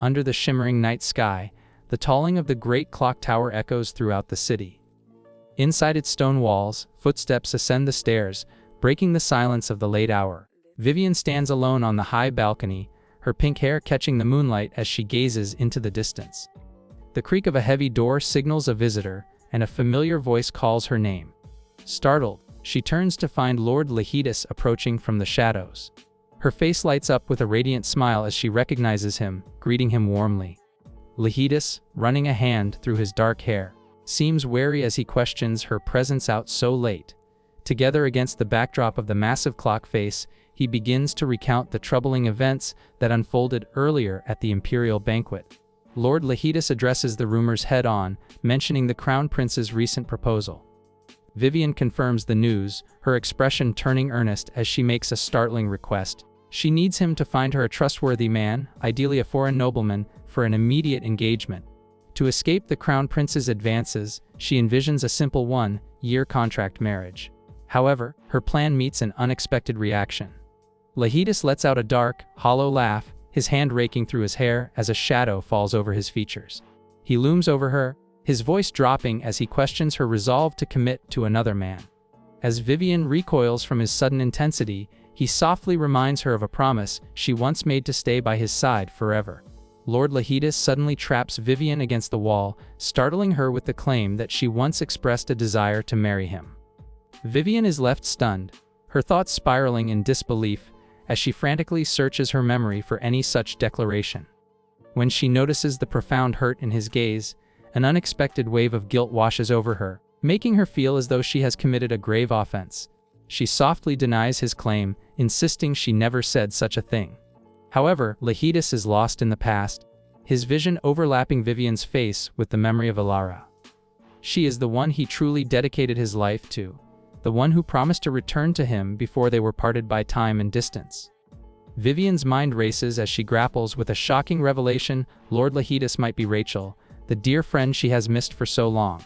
Under the shimmering night sky, the tolling of the great clock tower echoes throughout the city. Inside its stone walls, footsteps ascend the stairs, breaking the silence of the late hour. Viven stands alone on the high balcony, her pink hair catching the moonlight as she gazes into the distance. The creak of a heavy door signals a visitor, and a familiar voice calls her name. Startled, she turns to find Lord Heartless approaching from the shadows. Her face lights up with a radiant smile as she recognizes him, greeting him warmly. Heartless, running a hand through his dark hair, seems wary as he questions her presence out so late. Together against the backdrop of the massive clock face, he begins to recount the troubling events that unfolded earlier at the imperial banquet. Lord Heartless addresses the rumors head-on, mentioning the Crown Prince's recent proposal. Viven confirms the news, her expression turning earnest as she makes a startling request. She needs him to find her a trustworthy man, ideally a foreign nobleman, for an immediate engagement. To escape the Crown Prince's advances, she envisions a simple one-year contract marriage. However, her plan meets an unexpected reaction. Heartless lets out a dark, hollow laugh, his hand raking through his hair as a shadow falls over his features. He looms over her, his voice dropping as he questions her resolve to commit to another man. As Viven recoils from his sudden intensity, he softly reminds her of a promise she once made to stay by his side forever. Lord Heartless suddenly traps Viven against the wall, startling her with the claim that she once expressed a desire to marry him. Viven is left stunned, her thoughts spiraling in disbelief as she frantically searches her memory for any such declaration. When she notices the profound hurt in his gaze, an unexpected wave of guilt washes over her, making her feel as though she has committed a grave offense. She softly denies his claim, insisting she never said such a thing. However, Heartless is lost in the past, his vision overlapping Viven's face with the memory of Alara. She is the one he truly dedicated his life to, the one who promised to return to him before they were parted by time and distance. Viven's mind races as she grapples with a shocking revelation: Lord Heartless might be Rachel, the dear friend she has missed for so long.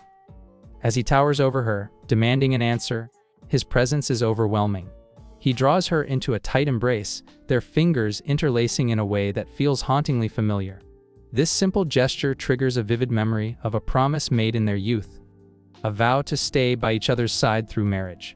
As he towers over her, demanding an answer, his presence is overwhelming. He draws her into a tight embrace, their fingers interlacing in a way that feels hauntingly familiar. This simple gesture triggers a vivid memory of a promise made in their youth, a vow to stay by each other's side through marriage.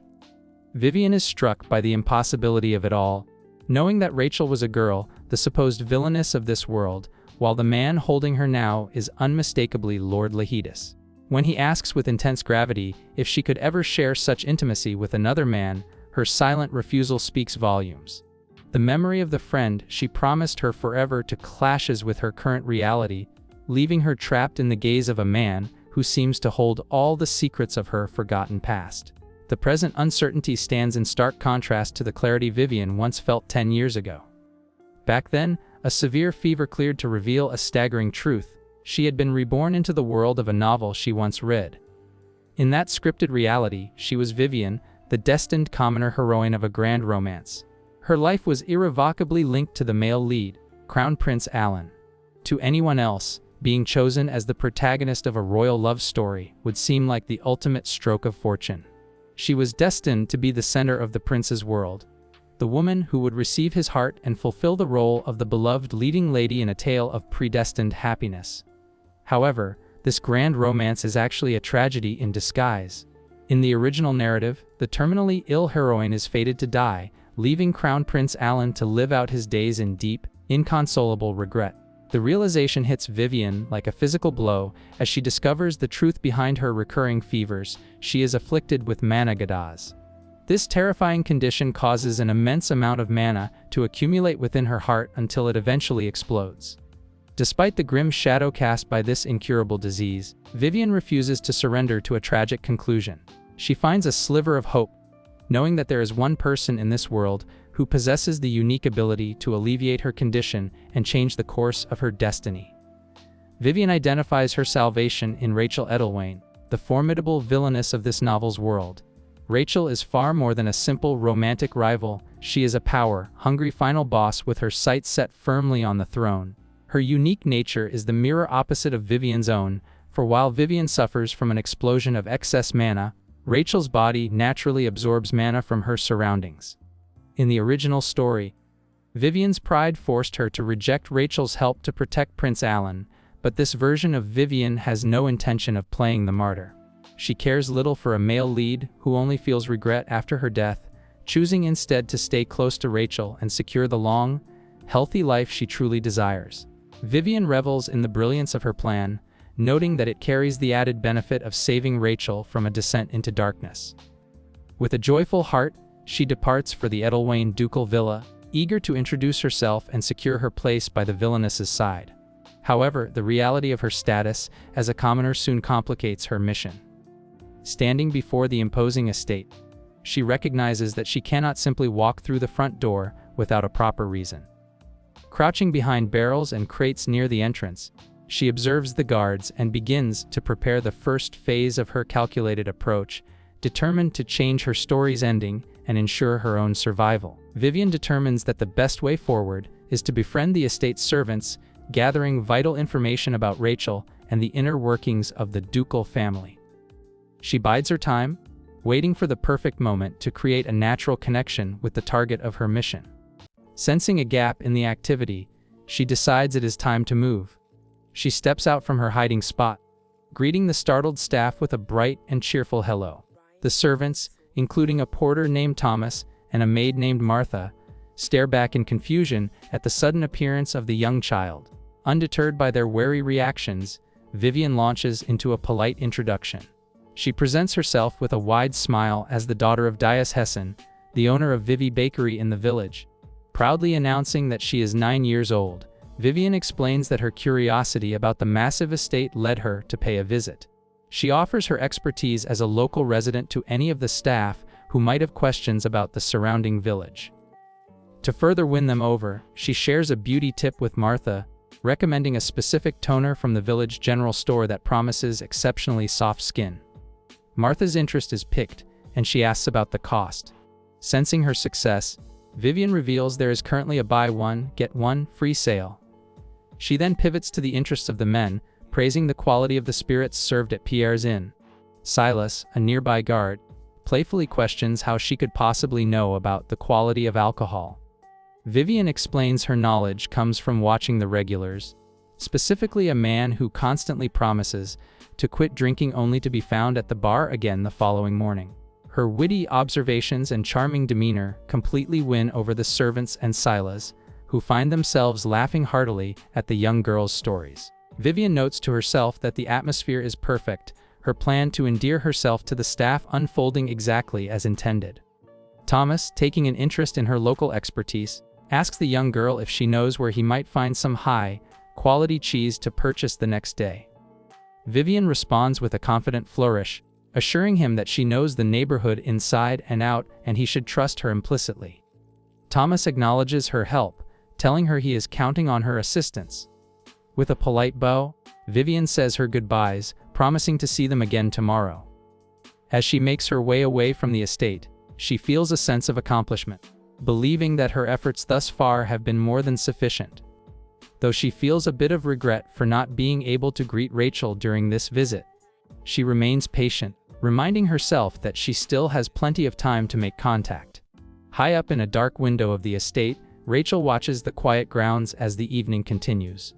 Viven is struck by the impossibility of it all, knowing that Rachel was a girl, the supposed villainess of this world, while the man holding her now is unmistakably Lord Heartless. When he asks with intense gravity if she could ever share such intimacy with another man, her silent refusal speaks volumes. The memory of the friend she promised her forever to clashes with her current reality, leaving her trapped in the gaze of a man who seems to hold all the secrets of her forgotten past. The present uncertainty stands in stark contrast to the clarity Viven once felt 10 years ago. Back then, a severe fever cleared to reveal a staggering truth: she had been reborn into the world of a novel she once read. In that scripted reality, she was Viven, the destined commoner heroine of a grand romance. Her life was irrevocably linked to the male lead, Crown Prince Alan. To anyone else, being chosen as the protagonist of a royal love story would seem like the ultimate stroke of fortune. She was destined to be the center of the prince's world, the woman who would receive his heart and fulfill the role of the beloved leading lady in a tale of predestined happiness. However, this grand romance is actually a tragedy in disguise. In the original narrative, the terminally ill heroine is fated to die, leaving Crown Prince Alan to live out his days in deep, inconsolable regret. The realization hits Viven like a physical blow as she discovers the truth behind her recurring fevers: she is afflicted with mana gadas. This terrifying condition causes an immense amount of mana to accumulate within her heart until it eventually explodes. Despite the grim shadow cast by this incurable disease, Viven refuses to surrender to a tragic conclusion. She finds a sliver of hope, knowing that there is one person in this world who possesses the unique ability to alleviate her condition and change the course of her destiny. Viven identifies her salvation in Rachel Edelwain, the formidable villainess of this novel's world. Rachel is far more than a simple romantic rival. She is a power-hungry final boss with her sights set firmly on the throne. Her unique nature is the mirror opposite of Viven's own, for while Viven suffers from an explosion of excess mana, Rachel's body naturally absorbs mana from her surroundings. In the original story, Vivian's pride forced her to reject Rachel's help to protect Prince Alan, but this version of Vivian has no intention of playing the martyr. She cares little for a male lead who only feels regret after her death, choosing instead to stay close to Rachel and secure the long, healthy life she truly desires. Vivian revels in the brilliance of her plan, noting that it carries the added benefit of saving Rachel from a descent into darkness. With a joyful heart, she departs for the Edelwayne ducal villa, eager to introduce herself and secure her place by the villainess's side. However, the reality of her status as a commoner soon complicates her mission. Standing before the imposing estate, she recognizes that she cannot simply walk through the front door without a proper reason. Crouching behind barrels and crates near the entrance, she observes the guards and begins to prepare the first phase of her calculated approach, determined to change her story's ending and ensure her own survival. Vivian determines that the best way forward is to befriend the estate's servants, gathering vital information about Rachel and the inner workings of the ducal family. She bides her time, waiting for the perfect moment to create a natural connection with the target of her mission. Sensing a gap in the activity, she decides it is time to move. She steps out from her hiding spot, greeting the startled staff with a bright and cheerful hello. The servants, including a porter named Thomas and a maid named Martha, stare back in confusion at the sudden appearance of the young child. Undeterred by their wary reactions, Vivian launches into a polite introduction. She presents herself with a wide smile as the daughter of Dias Hessen, the owner of Vivi Bakery in the village. Proudly announcing that she is 9 years old, Vivian explains that her curiosity about the massive estate led her to pay a visit. She offers her expertise as a local resident to any of the staff who might have questions about the surrounding village. To further win them over, she shares a beauty tip with Martha, recommending a specific toner from the village general store that promises exceptionally soft skin. Martha's interest is piqued, and she asks about the cost. Sensing her success, Vivian reveals there is currently a buy one, get one free sale. She then pivots to the interests of the men, praising the quality of the spirits served at Pierre's Inn. Silas, a nearby guard, playfully questions how she could possibly know about the quality of alcohol. Vivian explains her knowledge comes from watching the regulars, specifically a man who constantly promises to quit drinking only to be found at the bar again the following morning. Her witty observations and charming demeanor completely win over the servants and Silas, who find themselves laughing heartily at the young girl's stories. Vivian notes to herself that the atmosphere is perfect, her plan to endear herself to the staff unfolding exactly as intended. Thomas, taking an interest in her local expertise, asks the young girl if she knows where he might find some high-quality cheese to purchase the next day. Vivian responds with a confident flourish, assuring him that she knows the neighborhood inside and out and he should trust her implicitly. Thomas acknowledges her help, telling her he is counting on her assistance. With a polite bow, Vivian says her goodbyes, promising to see them again tomorrow. As she makes her way away from the estate, she feels a sense of accomplishment, believing that her efforts thus far have been more than sufficient. Though she feels a bit of regret for not being able to greet Rachel during this visit, she remains patient, reminding herself that she still has plenty of time to make contact. High up in a dark window of the estate, Rachel watches the quiet grounds as the evening continues.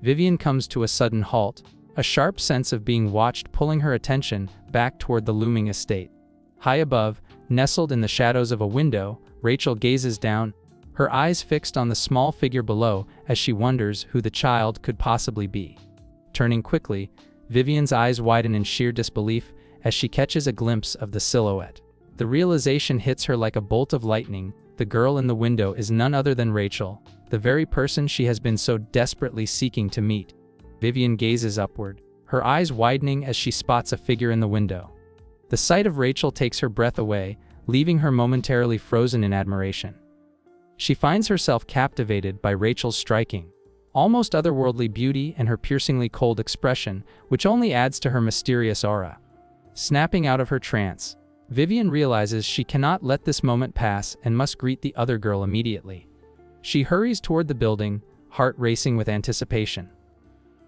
Vivian comes to a sudden halt, a sharp sense of being watched pulling her attention back toward the looming estate. High above, nestled in the shadows of a window, Rachel gazes down, her eyes fixed on the small figure below as she wonders who the child could possibly be. Turning quickly, Vivian's eyes widen in sheer disbelief as she catches a glimpse of the silhouette. The realization hits her like a bolt of lightning. The girl in the window is none other than Rachel, the very person she has been so desperately seeking to meet. Vivian gazes upward, her eyes widening as she spots a figure in the window. The sight of Rachel takes her breath away, leaving her momentarily frozen in admiration. She finds herself captivated by Rachel's striking, almost otherworldly beauty and her piercingly cold expression, which only adds to her mysterious aura. Snapping out of her trance, Vivian realizes she cannot let this moment pass and must greet the other girl immediately. She hurries toward the building, heart racing with anticipation.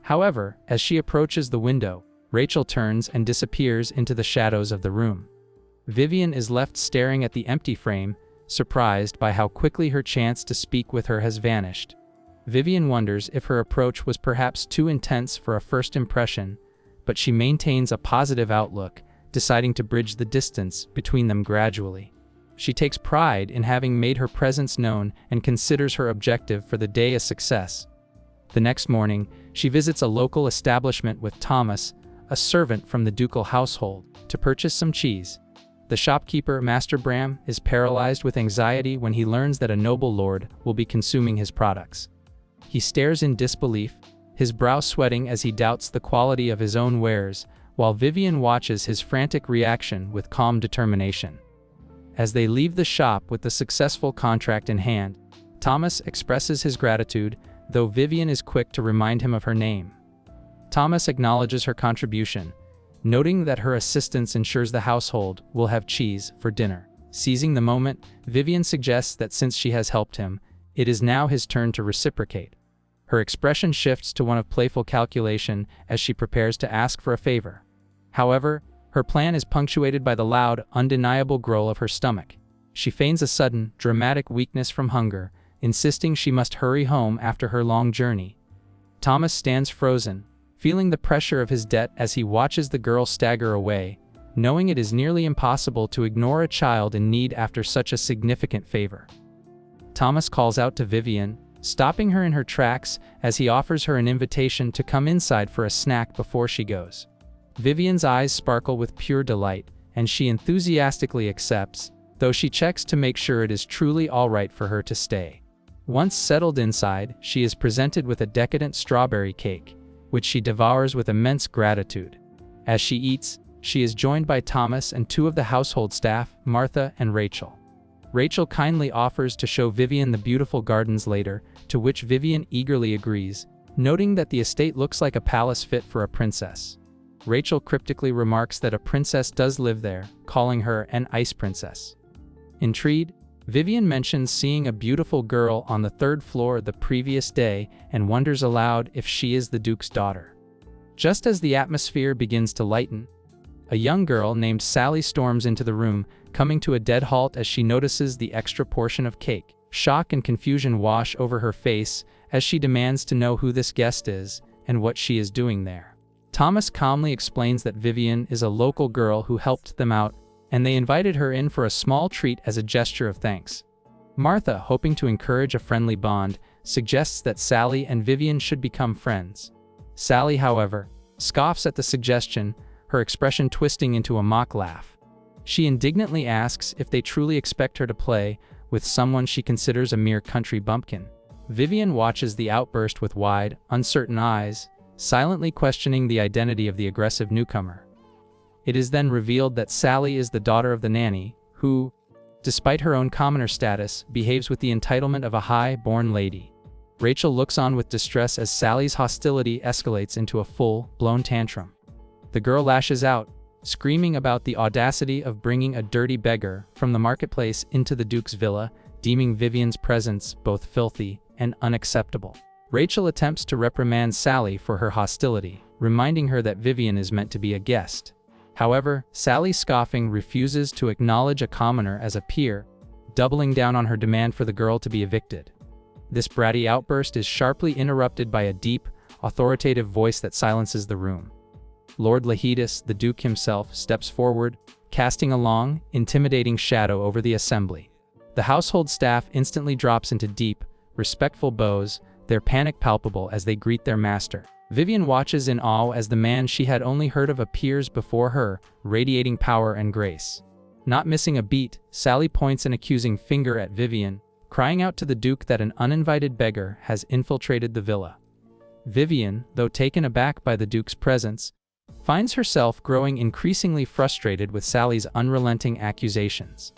However, as she approaches the window, Rachel turns and disappears into the shadows of the room. Vivian is left staring at the empty frame, surprised by how quickly her chance to speak with her has vanished. Viven wonders if her approach was perhaps too intense for a first impression, but she maintains a positive outlook, deciding to bridge the distance between them gradually. She takes pride in having made her presence known and considers her objective for the day a success. The next morning, she visits a local establishment with Thomas, a servant from the ducal household, to purchase some cheese. The shopkeeper, Master Bram, is paralyzed with anxiety when he learns that a noble lord will be consuming his products. He stares in disbelief, his brow sweating as he doubts the quality of his own wares, while Viven watches his frantic reaction with calm determination. As they leave the shop with the successful contract in hand, Thomas expresses his gratitude, though Viven is quick to remind him of her name. Thomas acknowledges her contribution, noting that her assistance ensures the household will have cheese for dinner. Seizing the moment, Viven suggests that since she has helped him, it is now his turn to reciprocate. Her expression shifts to one of playful calculation as she prepares to ask for a favor. However, her plan is punctuated by the loud, undeniable growl of her stomach. She feigns a sudden, dramatic weakness from hunger, insisting she must hurry home after her long journey. Thomas stands frozen, feeling the pressure of his debt as he watches the girl stagger away, knowing it is nearly impossible to ignore a child in need after such a significant favor. Thomas calls out to Viven, stopping her in her tracks as he offers her an invitation to come inside for a snack before she goes. Vivian's eyes sparkle with pure delight, and she enthusiastically accepts, though she checks to make sure it is truly all right for her to stay. Once settled inside, she is presented with a decadent strawberry cake, which she devours with immense gratitude. As she eats, she is joined by Thomas and two of the household staff, Martha and Rachel. Rachel kindly offers to show Viven the beautiful gardens later, to which Viven eagerly agrees, noting that the estate looks like a palace fit for a princess. Rachel cryptically remarks that a princess does live there, calling her an ice princess. Intrigued, Viven mentions seeing a beautiful girl on the third floor the previous day and wonders aloud if she is the Duke's daughter. Just as the atmosphere begins to lighten, a young girl named Sally storms into the room, coming to a dead halt as she notices the extra portion of cake. Shock and confusion wash over her face as she demands to know who this guest is and what she is doing there. Thomas calmly explains that Viven is a local girl who helped them out, and they invited her in for a small treat as a gesture of thanks. Martha, hoping to encourage a friendly bond, suggests that Sally and Viven should become friends. Sally, however, scoffs at the suggestion, her expression twisting into a mock laugh. She indignantly asks if they truly expect her to play with someone she considers a mere country bumpkin. Viven watches the outburst with wide, uncertain eyes, silently questioning the identity of the aggressive newcomer. It is then revealed that Sally is the daughter of the nanny, who, despite her own commoner status, behaves with the entitlement of a high-born lady. Rachel looks on with distress as Sally's hostility escalates into a full-blown tantrum. The girl lashes out, screaming about the audacity of bringing a dirty beggar from the marketplace into the Duke's villa, deeming Viven's presence both filthy and unacceptable. Rachel attempts to reprimand Sally for her hostility, reminding her that Viven is meant to be a guest. However, Sally, scoffing, refuses to acknowledge a commoner as a peer, doubling down on her demand for the girl to be evicted. This bratty outburst is sharply interrupted by a deep, authoritative voice that silences the room. Lord Lahidus, the Duke himself, steps forward, casting a long, intimidating shadow over the assembly. The household staff instantly drops into deep, respectful bows, their panic palpable as they greet their master. Viven watches in awe as the man she had only heard of appears before her, radiating power and grace. Not missing a beat, Sally points an accusing finger at Viven, crying out to the Duke that an uninvited beggar has infiltrated the villa. Viven, though taken aback by the Duke's presence, finds herself growing increasingly frustrated with Sally's unrelenting accusations.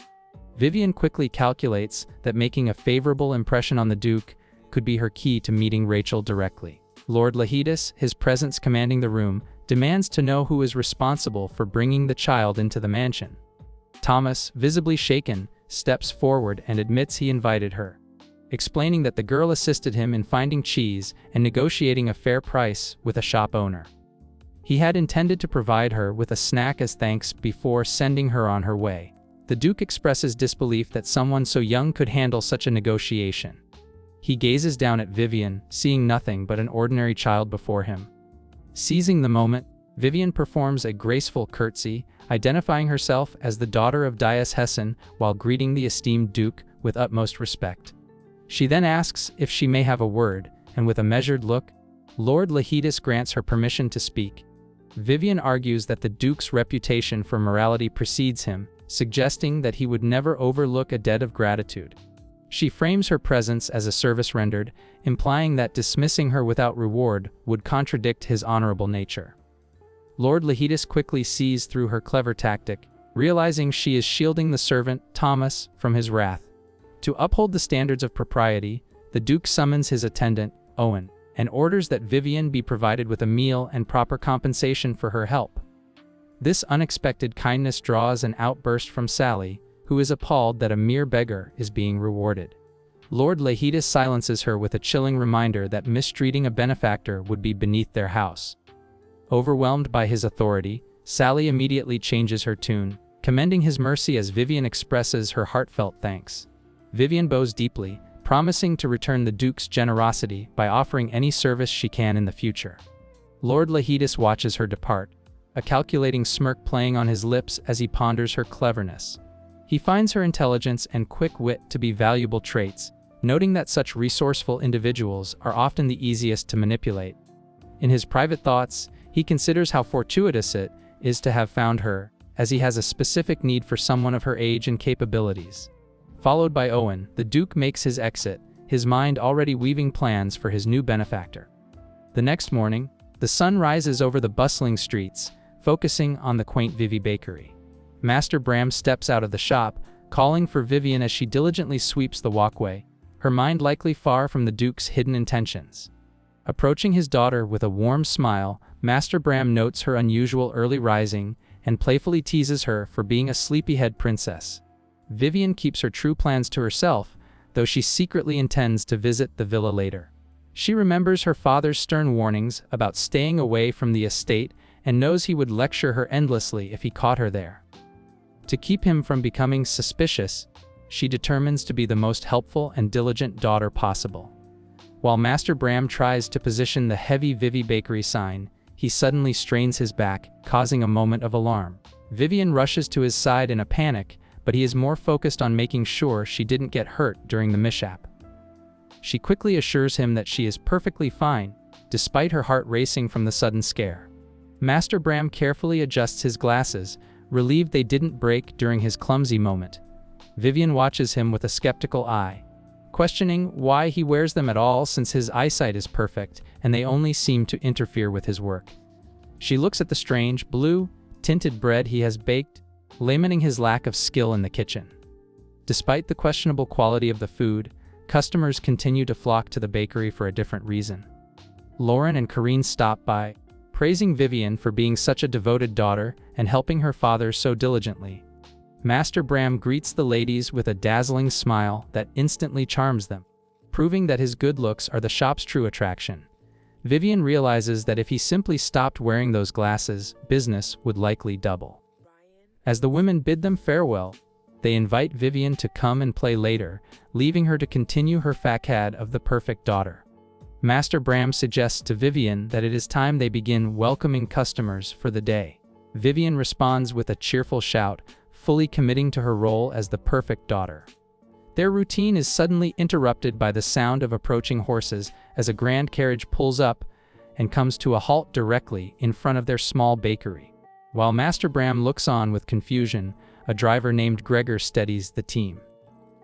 Viven quickly calculates that making a favorable impression on the Duke could be her key to meeting Rachel directly. Lord Lahidus, his presence commanding the room, demands to know who is responsible for bringing the child into the mansion. Thomas, visibly shaken, steps forward and admits he invited her, explaining that the girl assisted him in finding cheese and negotiating a fair price with a shop owner. He had intended to provide her with a snack as thanks before sending her on her way. The Duke expresses disbelief that someone so young could handle such a negotiation. He gazes down at Viven, seeing nothing but an ordinary child before him. Seizing the moment, Viven performs a graceful curtsy, identifying herself as the daughter of Dias Hessen while greeting the esteemed Duke with utmost respect. She then asks if she may have a word, and with a measured look, Lord Lahidus grants her permission to speak. Viven argues that the Duke's reputation for morality precedes him, suggesting that he would never overlook a debt of gratitude. She frames her presence as a service rendered, implying that dismissing her without reward would contradict his honorable nature. Lord Lahidus quickly sees through her clever tactic, realizing she is shielding the servant, Thomas, from his wrath. To uphold the standards of propriety, the Duke summons his attendant, Owen, and orders that Viven be provided with a meal and proper compensation for her help. This unexpected kindness draws an outburst from Sally, who is appalled that a mere beggar is being rewarded. Lord Lahidus silences her with a chilling reminder that mistreating a benefactor would be beneath their house. Overwhelmed by his authority, Sally immediately changes her tune, commending his mercy as Viven expresses her heartfelt thanks. Viven bows deeply, promising to return the Duke's generosity by offering any service she can in the future. Lord Lahidus watches her depart, a calculating smirk playing on his lips as he ponders her cleverness. He finds her intelligence and quick wit to be valuable traits, noting that such resourceful individuals are often the easiest to manipulate. In his private thoughts, he considers how fortuitous it is to have found her, as he has a specific need for someone of her age and capabilities. Followed by Owen, the Duke makes his exit, his mind already weaving plans for his new benefactor. The next morning, the sun rises over the bustling streets, focusing on the quaint Vivi bakery. Master Bram steps out of the shop, calling for Viven as she diligently sweeps the walkway, her mind likely far from the Duke's hidden intentions. Approaching his daughter with a warm smile, Master Bram notes her unusual early rising and playfully teases her for being a sleepyhead princess. Viven keeps her true plans to herself, though she secretly intends to visit the villa later. She remembers her father's stern warnings about staying away from the estate and knows he would lecture her endlessly if he caught her there. To keep him from becoming suspicious, she determines to be the most helpful and diligent daughter possible. While Master Bram tries to position the heavy Vivi bakery sign, he suddenly strains his back, causing a moment of alarm. Viven rushes to his side in a panic, but he is more focused on making sure she didn't get hurt during the mishap. She quickly assures him that she is perfectly fine, despite her heart racing from the sudden scare. Master Bram carefully adjusts his glasses, relieved they didn't break during his clumsy moment. Viven watches him with a skeptical eye, questioning why he wears them at all since his eyesight is perfect and they only seem to interfere with his work. She looks at the strange, blue-tinted bread he has baked, lamenting his lack of skill in the kitchen. Despite the questionable quality of the food, customers continue to flock to the bakery for a different reason. Lauren and Corinne stop by, praising Viven for being such a devoted daughter and helping her father so diligently. Master Bram greets the ladies with a dazzling smile that instantly charms them, proving that his good looks are the shop's true attraction. Viven realizes that if he simply stopped wearing those glasses, business would likely double. As the women bid them farewell, they invite Viven to come and play later, leaving her to continue her facade of the perfect daughter. Master Bram suggests to Viven that it is time they begin welcoming customers for the day. Viven responds with a cheerful shout, fully committing to her role as the perfect daughter. Their routine is suddenly interrupted by the sound of approaching horses as a grand carriage pulls up and comes to a halt directly in front of their small bakery. While Master Bram looks on with confusion, a driver named Gregor steadies the team.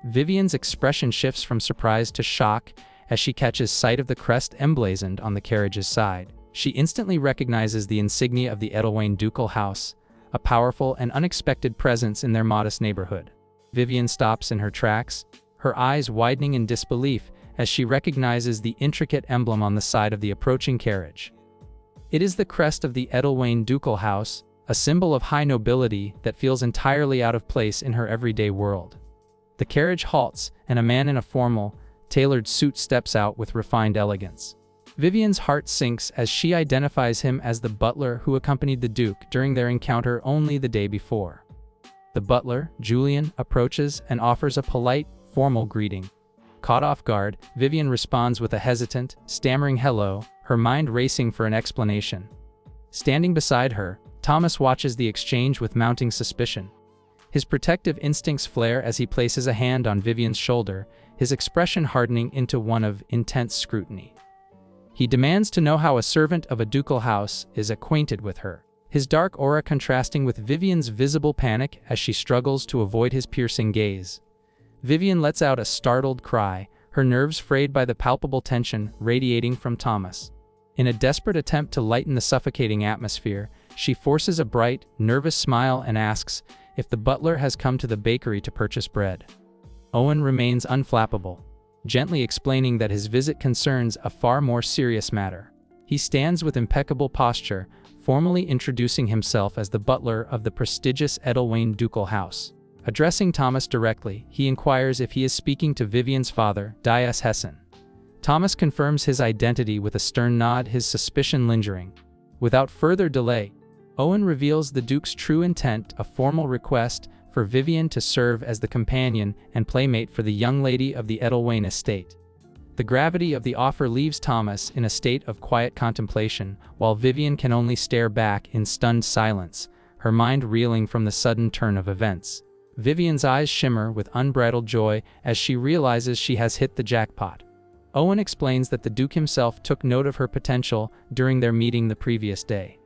Vivian's expression shifts from surprise to shock as she catches sight of the crest emblazoned on the carriage's side. She instantly recognizes the insignia of the Edelweiss ducal house, a powerful and unexpected presence in their modest neighborhood. Viven stops in her tracks, her eyes widening in disbelief as she recognizes the intricate emblem on the side of the approaching carriage. It is the crest of the Edelweiss ducal house, a symbol of high nobility that feels entirely out of place in her everyday world. The carriage halts, and a man in a formal, tailored suit steps out with refined elegance. Vivian's heart sinks as she identifies him as the butler who accompanied the Duke during their encounter only the day before. The butler, Julian, approaches and offers a polite, formal greeting. Caught off guard, Viven responds with a hesitant, stammering hello, her mind racing for an explanation. Standing beside her, Thomas watches the exchange with mounting suspicion. His protective instincts flare as he places a hand on Vivian's shoulder, his expression hardening into one of intense scrutiny. He demands to know how a servant of a ducal house is acquainted with her, his dark aura contrasting with Vivian's visible panic as she struggles to avoid his piercing gaze. Viven lets out a startled cry, her nerves frayed by the palpable tension radiating from Thomas. In a desperate attempt to lighten the suffocating atmosphere, she forces a bright, nervous smile and asks if the butler has come to the bakery to purchase bread. Owen remains unflappable, gently explaining that his visit concerns a far more serious matter. He stands with impeccable posture, formally introducing himself as the butler of the prestigious Edelweiss ducal house. Addressing Thomas directly, he inquires if he is speaking to Vivian's father, Dias Hessen. Thomas confirms his identity with a stern nod, his suspicion lingering. Without further delay, Owen reveals the Duke's true intent, a formal request for Viven to serve as the companion and playmate for the young lady of the Edelweiss estate. The gravity of the offer leaves Thomas in a state of quiet contemplation, while Viven can only stare back in stunned silence, her mind reeling from the sudden turn of events. Vivian's eyes shimmer with unbridled joy as she realizes she has hit the jackpot. Owen explains that the Duke himself took note of her potential during their meeting the previous day.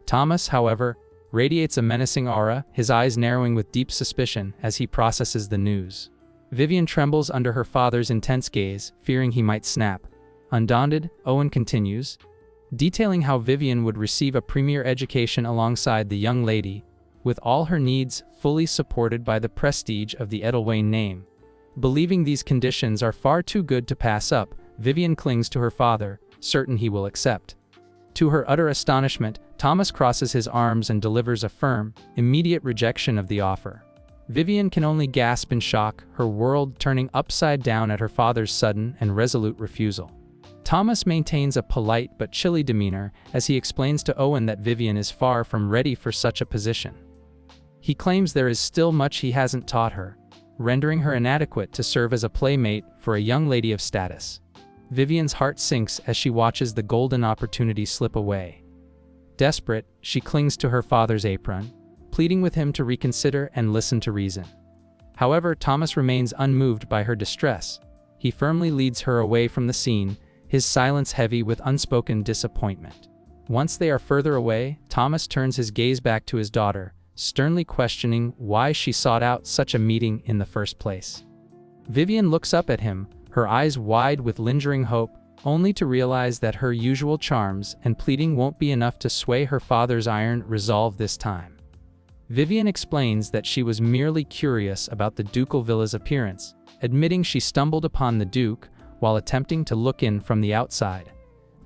Thomas, however, radiates a menacing aura, his eyes narrowing with deep suspicion as he processes the news. Viven trembles under her father's intense gaze, fearing he might snap. Undaunted, Owen continues, detailing how Viven would receive a premier education alongside the young lady, with all her needs fully supported by the prestige of the Edelweiss name. Believing these conditions are far too good to pass up, Viven clings to her father, certain he will accept. To her utter astonishment, Thomas crosses his arms and delivers a firm, immediate rejection of the offer. Viven can only gasp in shock, her world turning upside down at her father's sudden and resolute refusal. Thomas maintains a polite but chilly demeanor as he explains to Owen that Viven is far from ready for such a position. He claims there is still much he hasn't taught her, rendering her inadequate to serve as a playmate for a young lady of status. Vivian's heart sinks as she watches the golden opportunity slip away. Desperate, she clings to her father's apron, pleading with him to reconsider and listen to reason. However, Thomas remains unmoved by her distress. He firmly leads her away from the scene, his silence heavy with unspoken disappointment. Once they are further away, Thomas turns his gaze back to his daughter, sternly questioning why she sought out such a meeting in the first place. Viven looks up at him, her eyes wide with lingering hope, only to realize that her usual charms and pleading won't be enough to sway her father's iron resolve this time. Viven explains that she was merely curious about the ducal villa's appearance, admitting she stumbled upon the Duke while attempting to look in from the outside.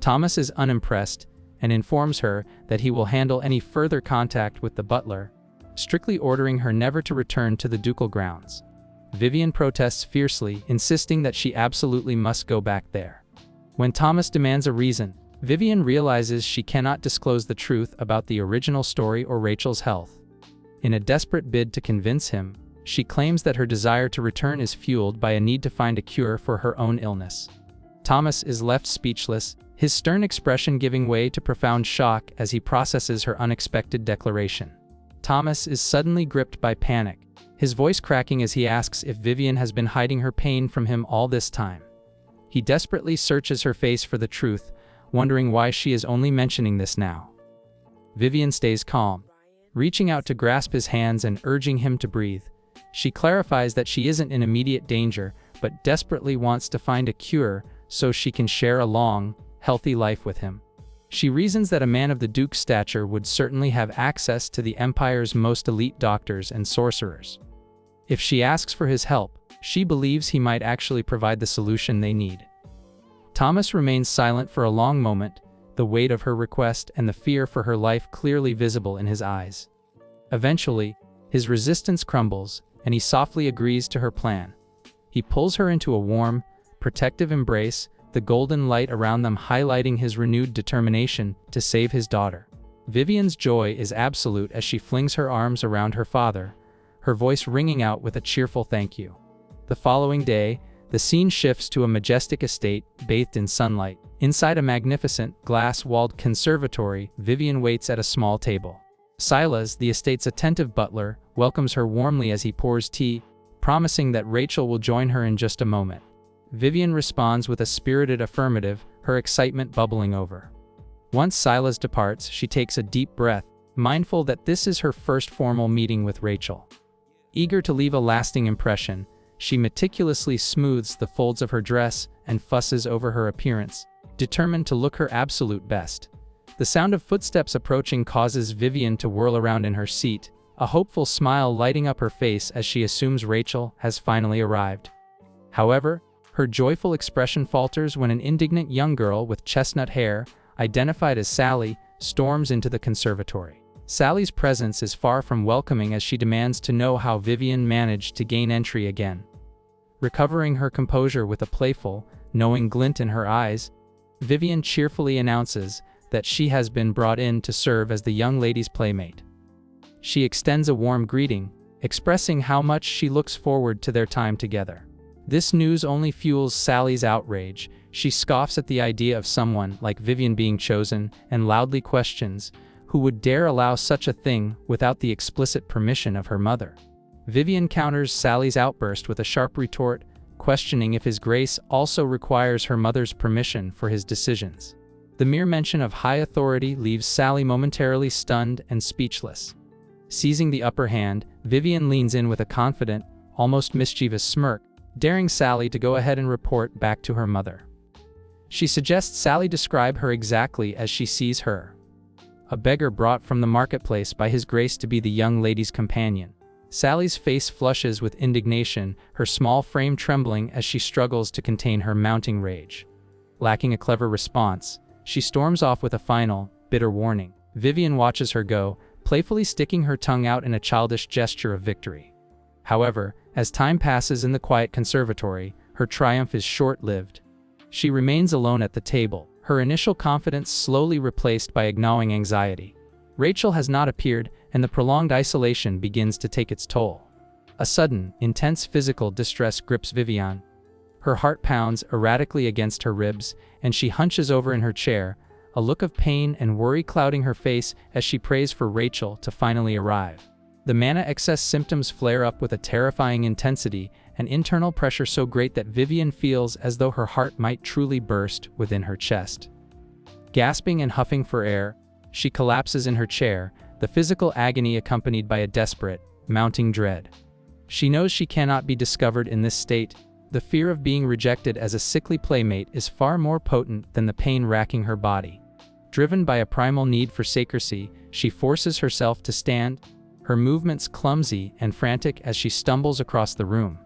Thomas is unimpressed and informs her that he will handle any further contact with the butler, strictly ordering her never to return to the ducal grounds. Viven protests fiercely, insisting that she absolutely must go back there. When Thomas demands a reason, Viven realizes she cannot disclose the truth about the original story or Rachel's health. In a desperate bid to convince him, she claims that her desire to return is fueled by a need to find a cure for her own illness. Thomas is left speechless, his stern expression giving way to profound shock as he processes her unexpected declaration. Thomas is suddenly gripped by panic, his voice cracking as he asks if Viven has been hiding her pain from him all this time. He desperately searches her face for the truth, wondering why she is only mentioning this now. Viven stays calm, reaching out to grasp his hands and urging him to breathe. She clarifies that she isn't in immediate danger, but desperately wants to find a cure so she can share a long, healthy life with him. She reasons that a man of the Duke's stature would certainly have access to the Empire's most elite doctors and sorcerers. If she asks for his help, she believes he might actually provide the solution they need. Thomas remains silent for a long moment, the weight of her request and the fear for her life clearly visible in his eyes. Eventually, his resistance crumbles, and he softly agrees to her plan. He pulls her into a warm, protective embrace, the golden light around them highlighting his renewed determination to save his daughter. Vivian's joy is absolute as she flings her arms around her father, her voice ringing out with a cheerful thank you. The following day, the scene shifts to a majestic estate bathed in sunlight. Inside a magnificent, glass-walled conservatory, Viven waits at a small table. Silas, the estate's attentive butler, welcomes her warmly as he pours tea, promising that Rachel will join her in just a moment. Viven responds with a spirited affirmative, her excitement bubbling over. Once Silas departs, she takes a deep breath, mindful that this is her first formal meeting with Rachel. Eager to leave a lasting impression, she meticulously smooths the folds of her dress and fusses over her appearance, determined to look her absolute best. The sound of footsteps approaching causes Viven to whirl around in her seat, a hopeful smile lighting up her face as she assumes Rachel has finally arrived. However, her joyful expression falters when an indignant young girl with chestnut hair, identified as Sally, storms into the conservatory. Sally's presence is far from welcoming as she demands to know how Viven managed to gain entry again. Recovering her composure with a playful, knowing glint in her eyes, Viven cheerfully announces that she has been brought in to serve as the young lady's playmate. She extends a warm greeting, expressing how much she looks forward to their time together. This news only fuels Sally's outrage. She scoffs at the idea of someone like Viven being chosen and loudly questions who would dare allow such a thing without the explicit permission of her mother. Viven counters Sally's outburst with a sharp retort, questioning if His Grace also requires her mother's permission for his decisions. The mere mention of high authority leaves Sally momentarily stunned and speechless. Seizing the upper hand, Viven leans in with a confident, almost mischievous smirk, daring Sally to go ahead and report back to her mother. She suggests Sally describe her exactly as she sees her. A beggar brought from the marketplace by His Grace to be the young lady's companion. Sally's face flushes with indignation, her small frame trembling as she struggles to contain her mounting rage. Lacking a clever response, she storms off with a final, bitter warning. Viven watches her go, playfully sticking her tongue out in a childish gesture of victory. However, as time passes in the quiet conservatory, her triumph is short-lived. She remains alone at the table, her initial confidence slowly replaced by a gnawing anxiety. Rachel has not appeared, and the prolonged isolation begins to take its toll. A sudden, intense physical distress grips Viven. Her heart pounds erratically against her ribs, and she hunches over in her chair, a look of pain and worry clouding her face as she prays for Rachel to finally arrive. The mana excess symptoms flare up with a terrifying intensity, an internal pressure so great that Viven feels as though her heart might truly burst within her chest. Gasping and huffing for air, she collapses in her chair, the physical agony accompanied by a desperate, mounting dread. She knows she cannot be discovered in this state. The fear of being rejected as a sickly playmate is far more potent than the pain racking her body. Driven by a primal need for secrecy, she forces herself to stand, her movements clumsy and frantic as she stumbles across the room.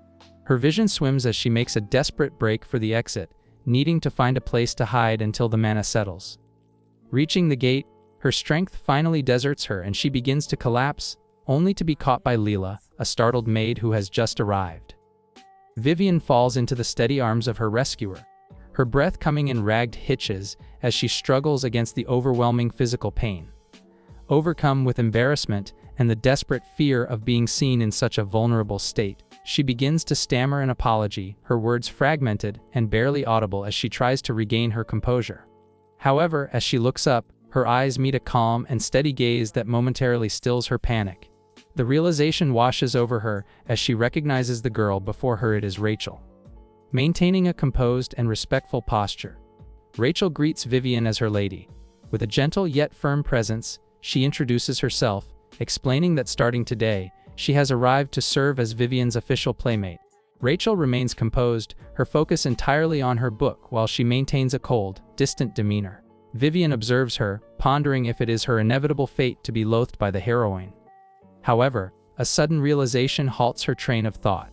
Her vision swims as she makes a desperate break for the exit, needing to find a place to hide until the mana settles. Reaching the gate, her strength finally deserts her and she begins to collapse, only to be caught by Leela, a startled maid who has just arrived. Viven falls into the steady arms of her rescuer, her breath coming in ragged hitches as she struggles against the overwhelming physical pain. Overcome with embarrassment and the desperate fear of being seen in such a vulnerable state, she begins to stammer an apology, her words fragmented and barely audible as she tries to regain her composure. However, as she looks up, her eyes meet a calm and steady gaze that momentarily stills her panic. The realization washes over her as she recognizes the girl before her. It is Rachel. Maintaining a composed and respectful posture, Rachel greets Viven as her lady. With a gentle yet firm presence, she introduces herself, explaining that starting today, she has arrived to serve as Viven's official playmate. Rachel remains composed, her focus entirely on her book while she maintains a cold, distant demeanor. Viven observes her, pondering if it is her inevitable fate to be loathed by the heroine. However, a sudden realization halts her train of thought.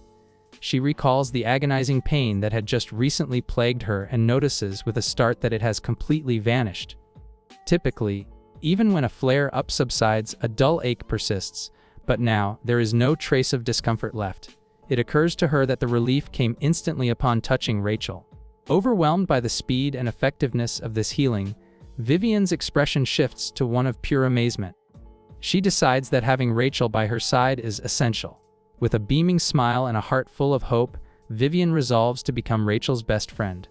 She recalls the agonizing pain that had just recently plagued her and notices with a start that it has completely vanished. Typically, even when a flare-up subsides, a dull ache persists, but now there is no trace of discomfort left. It occurs to her that the relief came instantly upon touching Rachel. Overwhelmed by the speed and effectiveness of this healing, Viven's expression shifts to one of pure amazement. She decides that having Rachel by her side is essential. With a beaming smile and a heart full of hope, Vivian resolves to become Rachel's best friend.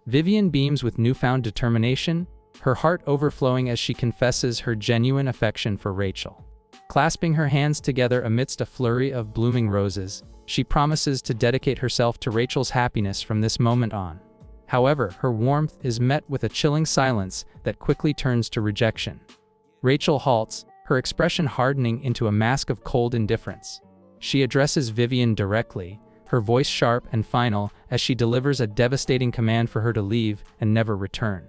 Vivian beams with newfound determination, her heart overflowing as she confesses her genuine affection for Rachel. Clasping her hands together amidst a flurry of blooming roses, she promises to dedicate herself to Rachel's happiness from this moment on. However, her warmth is met with a chilling silence that quickly turns to rejection. Rachel halts, her expression hardening into a mask of cold indifference. She addresses Vivian directly, her voice sharp and final as she delivers a devastating command for her to leave and never return.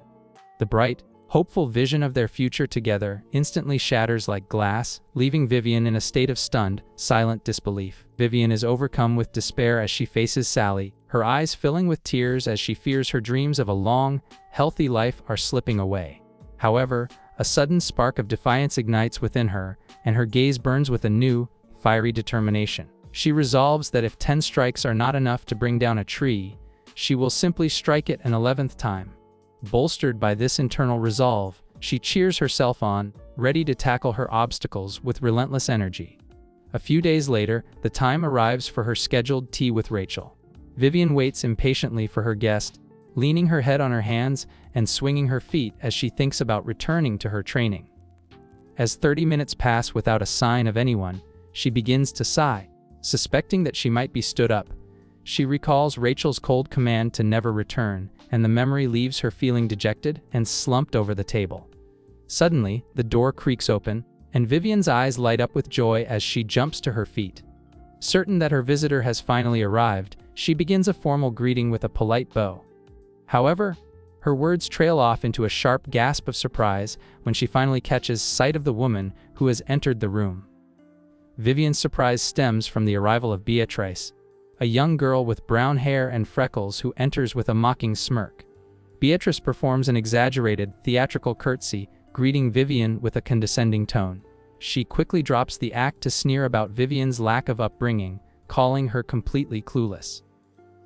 The bright, hopeful vision of their future together instantly shatters like glass, leaving Vivian in a state of stunned, silent disbelief. Vivian is overcome with despair as she faces Sally, her eyes filling with tears as she fears her dreams of a long, healthy life are slipping away. However, a sudden spark of defiance ignites within her, and her gaze burns with a new, fiery determination. She resolves that if 10 strikes are not enough to bring down a tree, she will simply strike it an 11th time. Bolstered by this internal resolve, she cheers herself on, ready to tackle her obstacles with relentless energy. A few days later, the time arrives for her scheduled tea with Rachel. Vivian waits impatiently for her guest, leaning her head on her hands and swinging her feet as she thinks about returning to her training. As 30 minutes pass without a sign of anyone, she begins to sigh, suspecting that she might be stood up. She recalls Rachel's cold command to never return, and the memory leaves her feeling dejected and slumped over the table. Suddenly, the door creaks open, and Vivian's eyes light up with joy as she jumps to her feet. Certain that her visitor has finally arrived, she begins a formal greeting with a polite bow. However, her words trail off into a sharp gasp of surprise when she finally catches sight of the woman who has entered the room. Vivian's surprise stems from the arrival of Beatrice, a young girl with brown hair and freckles who enters with a mocking smirk. Beatrice performs an exaggerated, theatrical curtsy, greeting Vivian with a condescending tone. She quickly drops the act to sneer about Vivian's lack of upbringing, calling her completely clueless.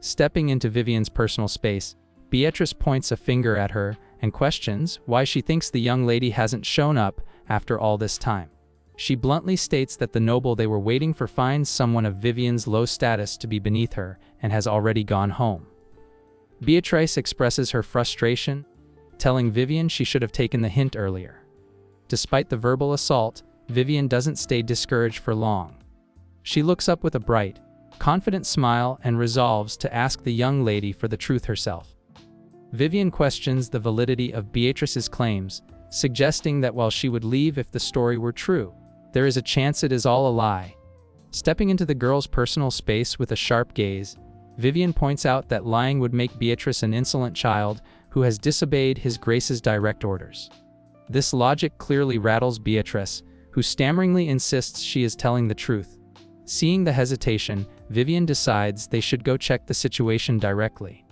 Stepping into Vivian's personal space, Beatrice points a finger at her and questions why she thinks the young lady hasn't shown up after all this time. She bluntly states that the noble they were waiting for finds someone of Vivian's low status to be beneath her and has already gone home. Beatrice expresses her frustration, telling Vivian she should have taken the hint earlier. Despite the verbal assault, Vivian doesn't stay discouraged for long. She looks up with a bright, confident smile and resolves to ask the young lady for the truth herself. Vivian questions the validity of Beatrice's claims, suggesting that while she would leave if the story were true, there is a chance it is all a lie. Stepping into the girl's personal space with a sharp gaze, Vivian points out that lying would make Beatrice an insolent child who has disobeyed His Grace's direct orders. This logic clearly rattles Beatrice, who stammeringly insists she is telling the truth. Seeing the hesitation, Vivian decides they should go check the situation directly.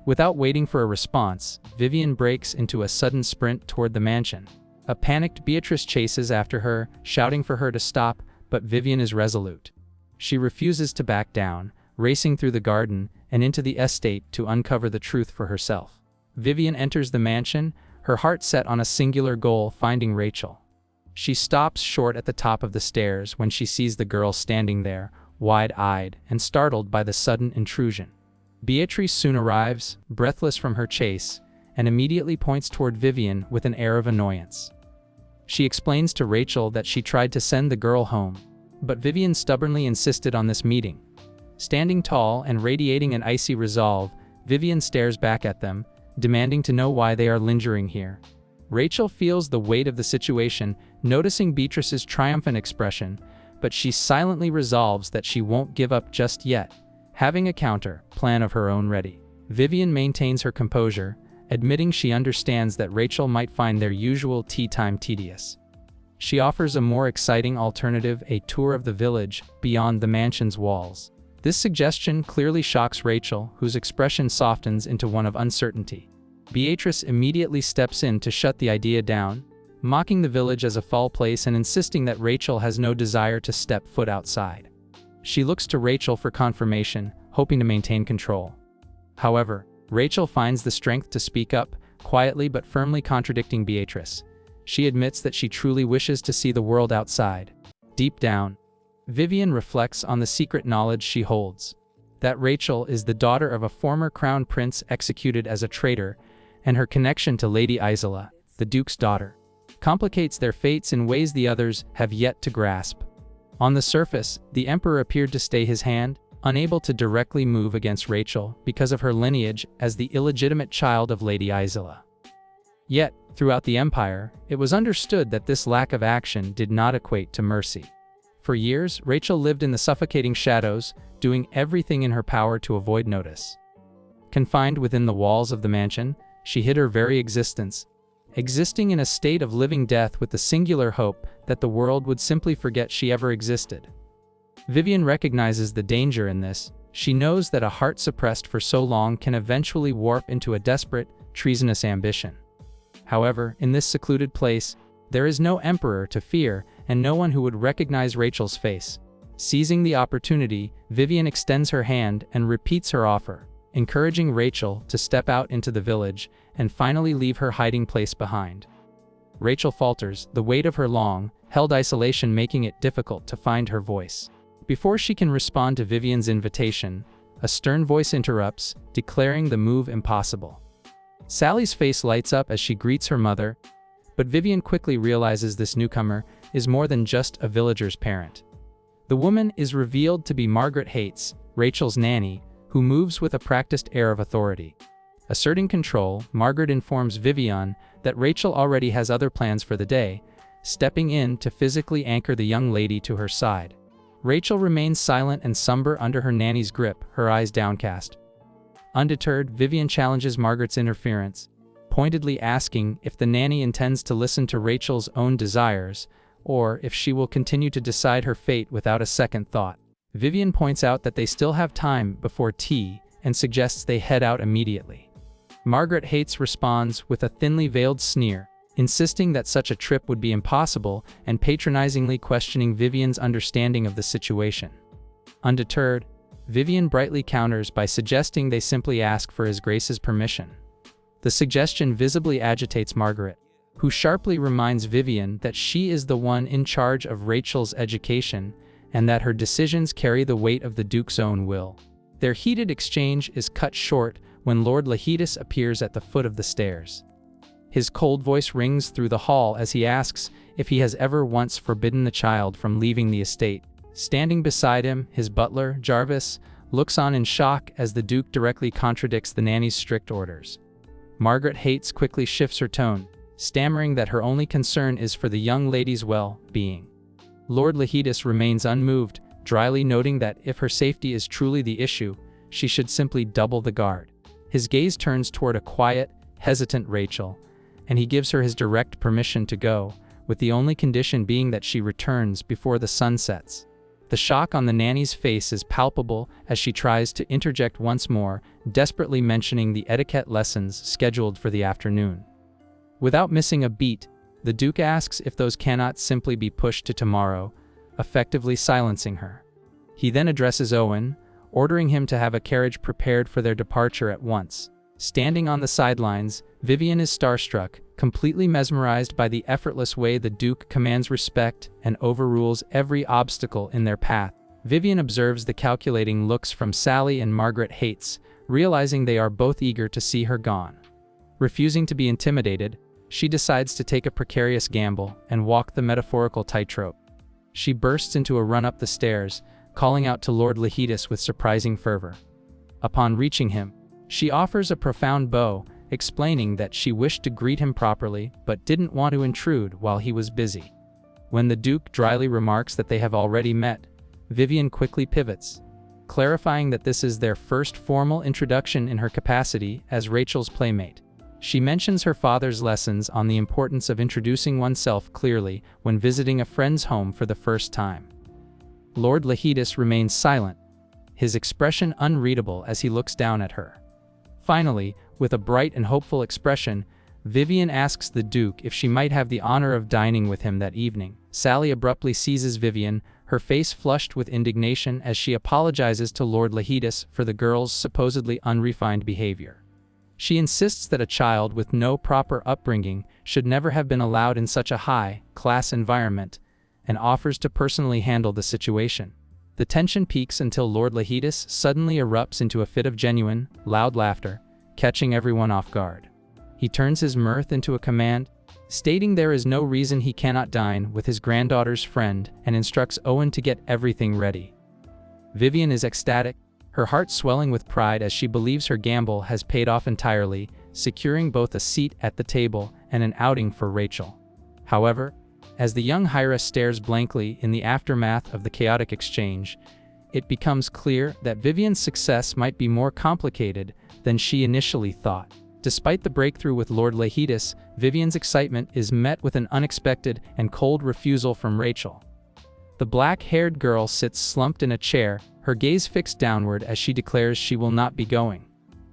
Without waiting for a response, Vivian breaks into a sudden sprint toward the mansion. A panicked Beatrice chases after her, shouting for her to stop, but Vivian is resolute. She refuses to back down, racing through the garden and into the estate to uncover the truth for herself. Vivian enters the mansion, her heart set on a singular goal, finding Rachel. She stops short at the top of the stairs when she sees the girl standing there, wide-eyed and startled by the sudden intrusion. Beatrice soon arrives, breathless from her chase, and immediately points toward Vivian with an air of annoyance. She explains to Rachel that she tried to send the girl home, but Vivian stubbornly insisted on this meeting. Standing tall and radiating an icy resolve, Vivian stares back at them, demanding to know why they are lingering here. Rachel feels the weight of the situation, noticing Beatrice's triumphant expression, but she silently resolves that she won't give up just yet, having a counter plan of her own ready. Vivian maintains her composure, admitting she understands that Rachel might find their usual tea time tedious. She offers a more exciting alternative, a tour of the village beyond the mansion's walls. This suggestion clearly shocks Rachel, whose expression softens into one of uncertainty. Beatrice immediately steps in to shut the idea down, mocking the village as a foul place and insisting that Rachel has no desire to step foot outside. She looks to Rachel for confirmation, hoping to maintain control. However, Rachel finds the strength to speak up, quietly but firmly contradicting Beatrice. She admits that she truly wishes to see the world outside. Deep down, Vivian reflects on the secret knowledge she holds. That Rachel is the daughter of a former crown prince executed as a traitor, and her connection to Lady Isola, the Duke's daughter, complicates their fates in ways the others have yet to grasp. On the surface, the Emperor appeared to stay his hand, unable to directly move against Rachel because of her lineage as the illegitimate child of Lady Isola. Yet, throughout the Empire, it was understood that this lack of action did not equate to mercy. For years, Rachel lived in the suffocating shadows, doing everything in her power to avoid notice. Confined within the walls of the mansion, she hid her very existence, existing in a state of living death with the singular hope that the world would simply forget she ever existed. Vivian recognizes the danger in this. She knows that a heart suppressed for so long can eventually warp into a desperate, treasonous ambition. However, in this secluded place, there is no emperor to fear and no one who would recognize Rachel's face. Seizing the opportunity, Vivian extends her hand and repeats her offer, encouraging Rachel to step out into the village and finally leave her hiding place behind. Rachel falters, the weight of her long-held isolation making it difficult to find her voice. Before she can respond to Vivian's invitation, a stern voice interrupts, declaring the move impossible. Sally's face lights up as she greets her mother, but Vivian quickly realizes this newcomer is more than just a villager's parent. The woman is revealed to be Margaret Hates, Rachel's nanny, who moves with a practiced air of authority. Asserting control, Margaret informs Vivian that Rachel already has other plans for the day, stepping in to physically anchor the young lady to her side. Rachel remains silent and somber under her nanny's grip, her eyes downcast. Undeterred, Vivian challenges Margaret's interference, pointedly asking if the nanny intends to listen to Rachel's own desires, or if she will continue to decide her fate without a second thought. Vivian points out that they still have time before tea and suggests they head out immediately. Margaret Hates responds with a thinly veiled sneer, insisting that such a trip would be impossible and patronizingly questioning Vivian's understanding of the situation. Undeterred, Vivian brightly counters by suggesting they simply ask for His Grace's permission. The suggestion visibly agitates Margaret, who sharply reminds Vivian that she is the one in charge of Rachel's education and that her decisions carry the weight of the Duke's own will. Their heated exchange is cut short when Lord Lahitis appears at the foot of the stairs. His cold voice rings through the hall as he asks if he has ever once forbidden the child from leaving the estate. Standing beside him, his butler, Jarvis, looks on in shock as the Duke directly contradicts the nanny's strict orders. Margaret Hates quickly shifts her tone, stammering that her only concern is for the young lady's well-being. Lord Lahitis remains unmoved, dryly noting that if her safety is truly the issue, she should simply double the guard. His gaze turns toward a quiet, hesitant Rachel, and he gives her his direct permission to go, with the only condition being that she returns before the sun sets. The shock on the nanny's face is palpable as she tries to interject once more, desperately mentioning the etiquette lessons scheduled for the afternoon. Without missing a beat, the Duke asks if those cannot simply be pushed to tomorrow, effectively silencing her. He then addresses Owen, ordering him to have a carriage prepared for their departure at once. Standing on the sidelines, Vivian is starstruck, completely mesmerized by the effortless way the Duke commands respect and overrules every obstacle in their path. Vivian observes the calculating looks from Sally and Margaret Hates, realizing they are both eager to see her gone. Refusing to be intimidated, she decides to take a precarious gamble and walk the metaphorical tightrope. She bursts into a run up the stairs, calling out to Lord Lahitis with surprising fervor. Upon reaching him, she offers a profound bow, explaining that she wished to greet him properly but didn't want to intrude while he was busy. When the Duke dryly remarks that they have already met, Vivian quickly pivots, clarifying that this is their first formal introduction in her capacity as Rachel's playmate. She mentions her father's lessons on the importance of introducing oneself clearly when visiting a friend's home for the first time. Lord Lahitis remains silent, his expression unreadable as he looks down at her. Finally, with a bright and hopeful expression, Vivian asks the Duke if she might have the honor of dining with him that evening. Sally abruptly seizes Vivian, her face flushed with indignation as she apologizes to Lord Lahitis for the girl's supposedly unrefined behavior. She insists that a child with no proper upbringing should never have been allowed in such a high-class environment, and offers to personally handle the situation. The tension peaks until Lord Lahitis suddenly erupts into a fit of genuine, loud laughter, catching everyone off guard. He turns his mirth into a command, stating there is no reason he cannot dine with his granddaughter's friend, and instructs Owen to get everything ready. Vivian is ecstatic, her heart swelling with pride as she believes her gamble has paid off entirely, securing both a seat at the table and an outing for Rachel. However, as the young Hira stares blankly in the aftermath of the chaotic exchange, it becomes clear that Vivian's success might be more complicated than she initially thought. Despite the breakthrough with Lord Lahitis, Vivian's excitement is met with an unexpected and cold refusal from Rachel. The black-haired girl sits slumped in a chair, her gaze fixed downward as she declares she will not be going.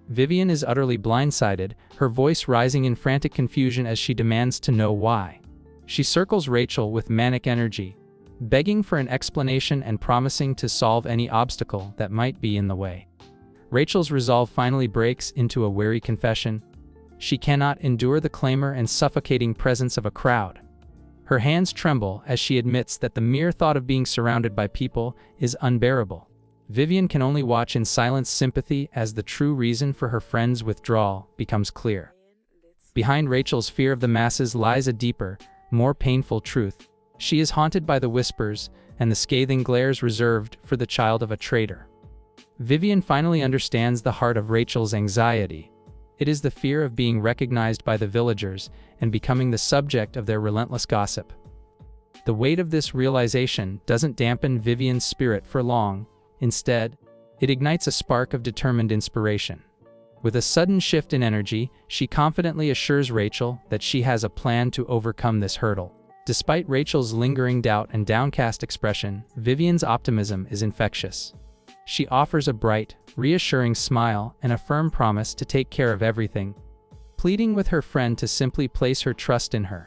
Vivian is utterly blindsided, her voice rising in frantic confusion as she demands to know why. She circles Rachel with manic energy, begging for an explanation and promising to solve any obstacle that might be in the way. Rachel's resolve finally breaks into a weary confession. She cannot endure the clamor and suffocating presence of a crowd. Her hands tremble as she admits that the mere thought of being surrounded by people is unbearable. Vivian can only watch in silent sympathy as the true reason for her friend's withdrawal becomes clear. Behind Rachel's fear of the masses lies a deeper, more painful truth. She is haunted by the whispers and the scathing glares reserved for the child of a traitor. Vivian finally understands the heart of Rachel's anxiety. It is the fear of being recognized by the villagers and becoming the subject of their relentless gossip. The weight of this realization doesn't dampen Vivian's spirit for long. Instead, it ignites a spark of determined inspiration. With a sudden shift in energy, she confidently assures Rachel that she has a plan to overcome this hurdle. Despite Rachel's lingering doubt and downcast expression, Vivian's optimism is infectious. She offers a bright, reassuring smile and a firm promise to take care of everything, pleading with her friend to simply place her trust in her.